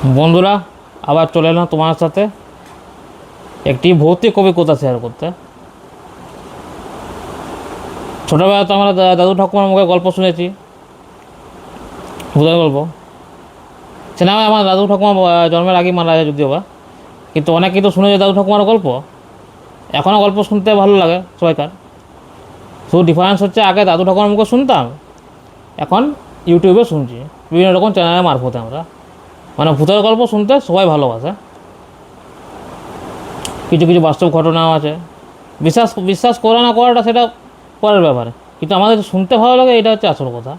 বন্ধুরা, আবার চলে এলাম তোমার সাথে একটি ভৌতিক অভিজ্ঞতা শেয়ার করতে। ছোটোবেলাতে আমরা দাদু ঠাকুমার মুখে গল্প শুনেছি, ভূতের গল্প। সে না হয় আমার দাদু ঠাকুমা জন্মের আগেই মারা যায় যদিও বা, কিন্তু অনেক কিন্তু শুনেছে দাদু ঠাকুমার গল্প। এখনও গল্প শুনতে ভালো লাগে সবাইকার। শুধু ডিফারেন্স হচ্ছে আগে দাদু ঠাকুমার মুখে শুনতাম, এখন ইউটিউবে শুনছি বিভিন্ন রকম চ্যানেলের মারফতে। আমরা মানে ভূতের গল্প শুনতে সবাই ভালোবাসে। কিছু কিছু বাস্তব ঘটনাও আছে। বিশ্বাস বিশ্বাস করা না করাটা সেটা পরের ব্যাপারে, কিন্তু আমাদের শুনতে ভালো লাগে, এটা হচ্ছে আসল কথা।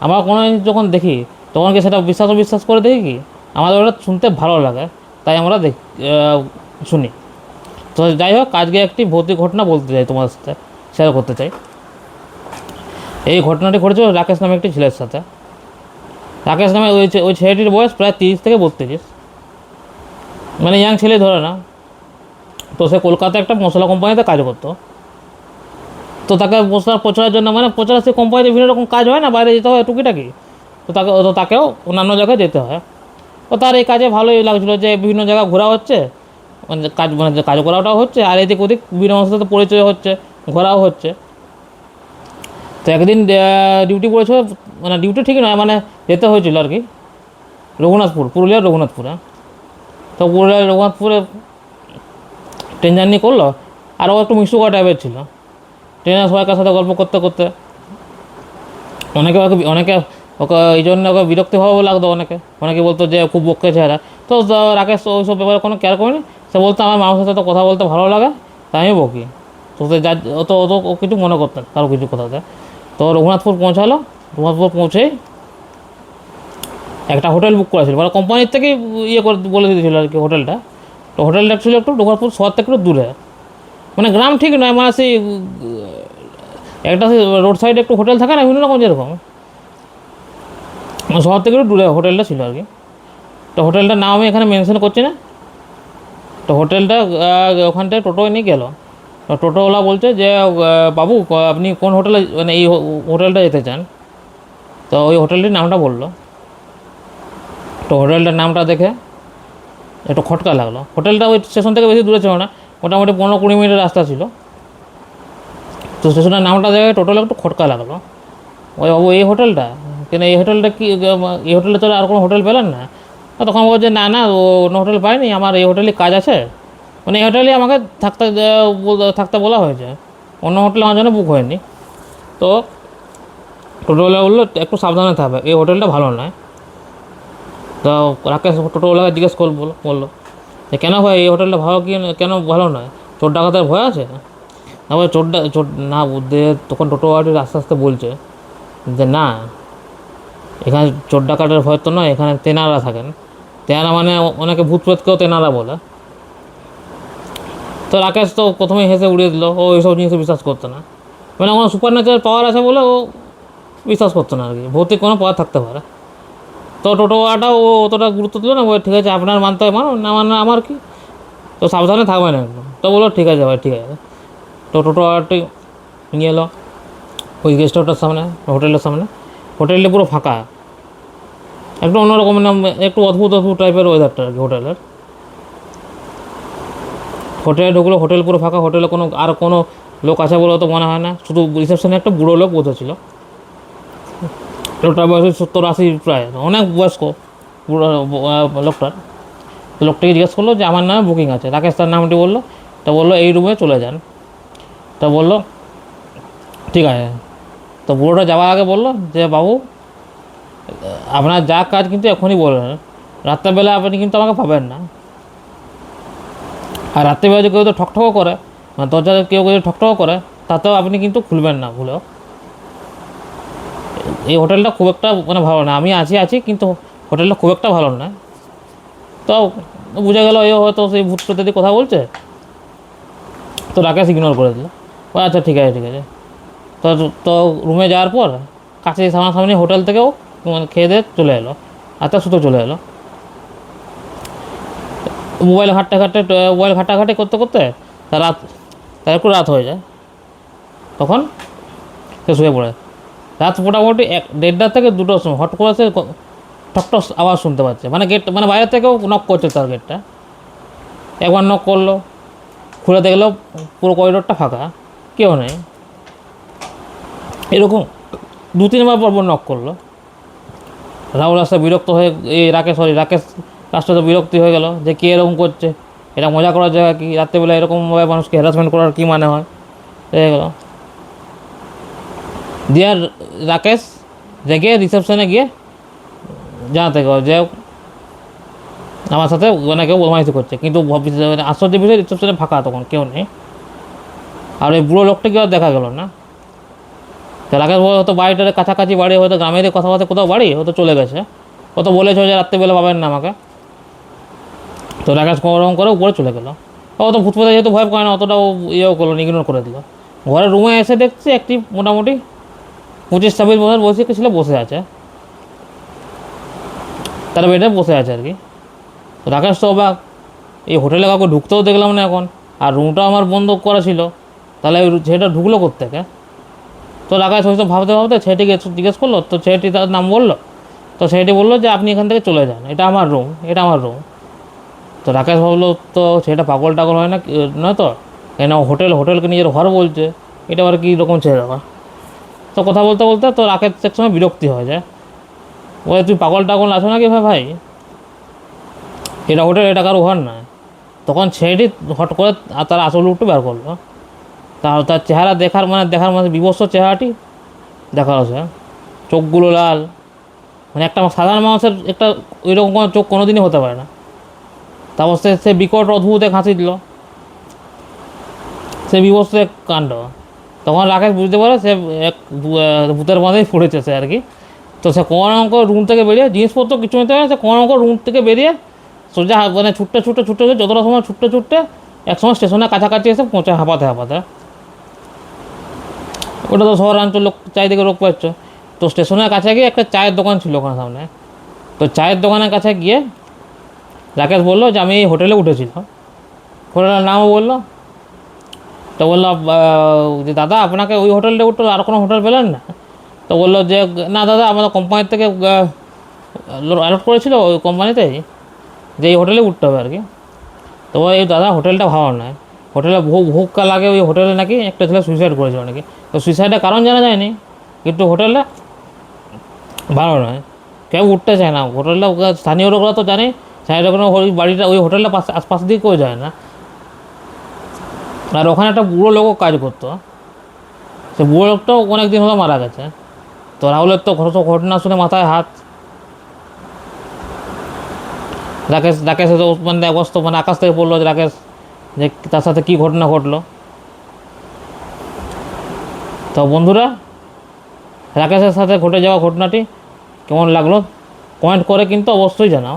আমরা কোনো জিনিস যখন দেখি তখন কি সেটা বিশ্বাস করে দেখি কি, আমাদের ওটা শুনতে ভালো লাগে, তাই আমরা শুনি। তো যাই হোক, আজকে একটি ভৌতিক ঘটনা বলতে চাই, তোমার সাথে শেয়ার করতে চাই। এই ঘটনাটি ঘটেছিল রাকেশ নামে একটি ছেলের সাথে। রাকেশ নামে ওই ছেলেটির বয়স প্রায় 30 থেকে 32, মানে ইয়াং ছেলে ধরে না। তো সে কলকাতায় একটা মশলা কোম্পানিতে কাজ করতো। তো তাকে মশলা প্রচারের জন্য, মানে প্রচার, সে কোম্পানিতে বিভিন্ন রকম কাজ হয় না, বাইরে যেতে হয় টুকিটাকি। তাকেও অন্যান্য জায়গায় যেতে হয়। তো তার এই কাজে ভালোই লাগছিলো যে বিভিন্ন জায়গা ঘোরা হচ্ছে, মানে কাজ করাটাও হচ্ছে, আর এদিক ওদিক বিভিন্ন মানুষের সাথে পরিচয় হচ্ছে, ঘোরাও হচ্ছে। তো একদিন ডিউটি পড়েছিল, মানে ডিউটি ঠিক নয়, মানে যেতে হয়েছিল আর কি, পুরুলিয়ার রঘুনাথপুরে। তো পুরুলিয়ার রঘুনাথপুরে ট্রেন জার্নি করলো, আর ও একটু মিশুকা টাইপের ছিল। ট্রেনের সবাইকার সাথে গল্প করতে করতে অনেকে ওকে এই জন্য ওকে বিরক্তিভাবও লাগতো। অনেকে বলতো যে খুব বকে চেহারা। তো রাকেশ ওইসব ব্যাপারে কোনো কেয়ার করেনি। সে বলতো আমার মানুষের সাথে কথা বলতে ভালো লাগে, তাই আমি বকি। তো সে অত ও কিছু মনে করতেন কারো কিছু কথাতে। তো রঘুনাথপুর পৌঁছালো। রঘুনাথপুর পৌঁছেই একটা হোটেল বুক করেছিল, মানে কোম্পানির থেকেই করে বলে দিয়েছিল আর কি হোটেলটা। তো হোটেলটা ছিল একটু রঘুনাথপুর শহর থেকে একটু দূরে, মানে গ্রাম ঠিক নয়, মানে সেই একটা রোড সাইডে একটু হোটেল থাকে না বিভিন্ন রকম, যেরকম শহর থেকে একটু দূরে হোটেলটা ছিল আর কি। তো হোটেলটার নাম আমি এখানে মেনশন করছি না। তো হোটেলটা ওখানটায় টোটোয় নিয়ে গেল। তো টোটোওয়ালা বলছে যে বাবু, আপনি কোন হোটেলে, মানে এই হোটেলটা যেতে চান? তো ওই হোটেলটির নামটা বললো। তো হোটেলটার নামটা দেখে একটু খটকা লাগলো। হোটেলটা ওই স্টেশন থেকে বেশি দূরে ছিল না, মোটামুটি 15-20 মিনিটের রাস্তা ছিল। তো স্টেশনের নামটা দেখে টোটাল একটু খটকা লাগলো। ওই বাবু, এই হোটেলটা কেন? এই হোটেলটা কি, এই হোটেলে তো আর কোনো হোটেল পেলেন না? তখন বলছে না না, অন্য হোটেল পাইনি, আমার এই হোটেলে কাজ আছে, মানে এই হোটেলে আমাকে থাকতে বলা হয়েছে, অন্য হোটেল আমার জন্য বুক হয়নি। তো টোটোওয়ালা বললো একটু সাবধানে থাকবে, এই হোটেলটা ভালো নয়। তো রাকেশ টোটোওয়ালাকে জিজ্ঞেস বললো যে কেন ভাই, এই হোটেলটা ভালো কি, কেন ভালো নয়? চোর ডাকাতের ভয় আছে? না ভাই, চোর না বুঝতে। তখন টোটোওয়ালাটি আস্তে আস্তে বলছে যে না, এখানে চোর ডাকাতের ভয় তো নয়, এখানে তেনারা থাকেন। তেনারা মানে অনেকে ভূত প্রেতকেও তেনারা বলে। তো রাকেশ তো প্রথমেই হেসে উড়িয়ে দিল, ও এইসব জিনিসে বিশ্বাস করতো না। মানে কোনো সুপার ন্যাচারাল পাওয়ার আছে বলে ও বিশ্বাস করতো না আর কি, ভৌতিক কোনো পাওয়ার থাকতে পারে। তো টোটোওয়ালাটাও ও অতটা গুরুত্ব দিল না, ঠিক আছে আপনার মানতে হয় মানো, না মানে আমার কি, তো সাবধানে থাকবে না একদম। তো বললো ঠিক আছে ভাই, ঠিক আছে। তো টোটোওয়ালাটি নিয়ে এলো ওই গেস্ট হাউসটার সামনে, হোটেলের সামনে। হোটেলটা পুরো ফাঁকা, একটু অন্যরকম, একটু অদ্ভুত টাইপের ওয়েদারটা আর কি হোটেলে ঢুকলো, হোটেল পুরো ফাঁকা। হোটেলে কোনো লোক আছে বলে তো মনে হয় না, শুধু রিসেপশনে একটা বুড়ো লোক বসেছিল। লোকটার বয়স 70-80 প্রায়, অনেক বয়স্ক বুড়ো লোকটার। তো লোকটাকে জিজ্ঞেস করলো যে আমার নামে বুকিং আছে, রাকেশ তার নামটি বললো। তা বললো এই রুমে চলে যান। তা বললো ঠিক আছে। তো বুড়োটা যাওয়ার আগে বললো যে বাবু, আপনার যা কাজ কিন্তু এখনই বললেন, রাত্রেবেলা আপনি কিন্তু আমাকে পাবেন না। আর রাত্রেবেলা যদি কেউ তো ঠকঠকও করে, মানে দরজাতে কেউ ঠকঠকও করে, তাতেও আপনি কিন্তু খুলবেন না ভুলেও। এই হোটেলটা খুব একটা মানে ভালো না, আমি আছি কিন্তু হোটেলটা খুব একটা ভালো না। তো বোঝা গেল এ হয়তো সেই ভূত প্রেতের কথা বলছে। তো রাকেশ ইগনোর করে দিল। আচ্ছা ঠিক আছে ঠিক আছে। তো তো রুমে যাওয়ার পর কাছে সামনাসামনি হোটেল থেকেও মানে খেয়ে দিয়ে চলে এলো, আচ্ছা শুধু চলে এলো। মোবাইল ঘাটাঘাটি করতে করতে তার একটু রাত হয়ে যায়। তখন সে শুয়ে পড়ে। রাত মোটামুটি 1-1:30 থেকে 2টোর সময় হট করে সে ঠক ঠক আওয়াজ শুনতে পাচ্ছে, মানে গেট, মানে বাইরে থেকেও নক করছে তার গেটটা। একবার নক করলো, খুলে দেখলো পুরো করিডোরটা ফাঁকা, কেউ নেই। এরকম 2-3 বার পর নক করলো। রাহুল আসতে বিরক্ত হয়ে, রাকেশ লাস্টে তো বিরক্তি হয়ে গেল যে কে এরকম করছে, এটা মজা করার জায়গা কি, রাত্রেবেলা এরকমভাবে মানুষকে হ্যারাসমেন্ট করার কী মানে হয়, হয়ে গেল। দিয়ে আর রাকেশ রেগে রিসেপশনে গিয়ে জানাতে গেল যে আমার সাথে মানে কেউ বদমাইশি করছে, কিন্তু আশ্চর্য বিষয় রিসেপশনে ফাঁকা, তখন কেউ নেই। আর ওই বুড়ো লোকটাকে আর দেখা গেল না। তো রাকেশ হয়তো বাড়িটার কাছাকাছি বাড়ি, হয়তো গ্রামের কথাবার্তা কোথাও বাড়ি, হয়তো চলে গেছে, কত বলেছ যে রাত্রেবেলা পাবেন না আমাকে। তো রাকেশ ওরকম করে উপরে চলে গেলো। ও তো ভূত পেতে যেহেতু ভয় পায় না, অতটাও ইয়েও করলো, ইগনোর করে দিল। ঘরের রুমে এসে দেখছি একটি মোটামুটি 25-26 বছর বয়সী ছিল বসে আছে, তার বেডে বসে আছে আর কি। তো রাকেশ তো অবাক, এই হোটেলে কাউকে ঢুকতেও দেখলাম না এখন, আর রুমটাও আমার বন্ধ করা ছিল, তাহলে ওই ছেলেটা ঢুকলো কোত্থেকে। তো রাকেশ হয়তো ভাবতে ভাবতে ছেলেটিকে জিজ্ঞেস করলো, তো ছেলেটি তার নাম বললো। তো ছেলেটি বললো যে আপনি এখান থেকে চলে যান, এটা আমার রুম, এটা আমার রুম। তো রাকেশ ভাবলো তো ছেলেটা পাগল টাগল হয় না, নয় তো, কেন হোটেলকে নিজের ঘর বলছে, এটা আবার কী রকম ছেলে দেওয়া। তো কথা বলতে বলতে তো রাকেশ এক সময় বিরক্তি হয়ে যায়, বলে তুই পাগল টাগল আছো নাকি ভাই, এটা হোটেল, এটা কারো ঘর না। তখন ছেলেটি হট করে তার আসল রূপটা বের করলো, তার চেহারা দেখার মানে বিভৎস চেহারাটি দেখালো সে, চোখগুলো লাল, মানে একটা সাধারণ মানুষের একটা ওইরকম কোনো চোখ কোনো দিনই হতে পারে না। তারপর সে বিকট অদ্ভুত এক হাসি দিল, সে বিভৎস এক কাণ্ড। তখন রাকেশ বুঝতে পারে সে এক ভূতের মধ্যেই পড়েছে সে আর কি। তো সে কোনো রকম রুম থেকে বেরিয়ে, জিনিসপত্র কিছু নিতে পারে, সে কোনো রকম রুম থেকে বেরিয়ে সোজা মানে ছুটতে যতটা সময় ছুটতে এক সময় স্টেশনের কাছাকাছি এসে পৌঁছায় হাঁপাতে। ওটা তো শহরাঞ্চল, লোক চারিদিকে রোগ পাচ্ছ। তো স্টেশনের কাছে গিয়ে একটা চায়ের দোকান ছিল ওখানে সামনে। তো চায়ের দোকানের কাছে গিয়ে রাকেশ বললো যে আমি এই হোটেলে উঠেছিলাম, হোটেলের নামও বললো। তো বললো যে দাদা আপনাকে ওই হোটেলটা উঠলো, আর কোনো হোটেল পেলেন না? তো বললো যে না দাদা, আমাদের কোম্পানির থেকে অ্যালট করেছিল ওই কোম্পানিতেই যে এই হোটেলে উঠতে হবে আর কি। তো এই দাদা হোটেলটা ভালো নয়, হোটেলে ভোগ লাগে, ওই হোটেলে নাকি একটা ছেলে সুইসাইড করেছিল নাকি। তো সুইসাইডের কারণ জানা যায়নি, কিন্তু হোটেলটা ভালো নয়, কেউ উঠতে চায় না হোটেলটা। স্থানীয় লোকরা তো জানে, স্থানীয় লোকরা ওই বাড়িটা ওই হোটেলটা আশপাশ দিয়ে কেউ যায় না। আর ওখানে একটা বুড়ো লোকও কাজ করতো, সে বুড়ো লোকটাও অনেক দিন হলো মারা গেছে। তো রাহুলের তো ঘটনা শুনে মাথায় হাত। রাকেশ তো মানে অবস্থা, মানে আকাশ থেকে পড়লো যে রাকেশ, যে তার সাথে কী ঘটনা ঘটলো। তো বন্ধুরা, রাকেশের সাথে ঘটে যাওয়া ঘটনাটি কেমন লাগলো কমেন্ট করে কিন্তু অবশ্যই জানাও।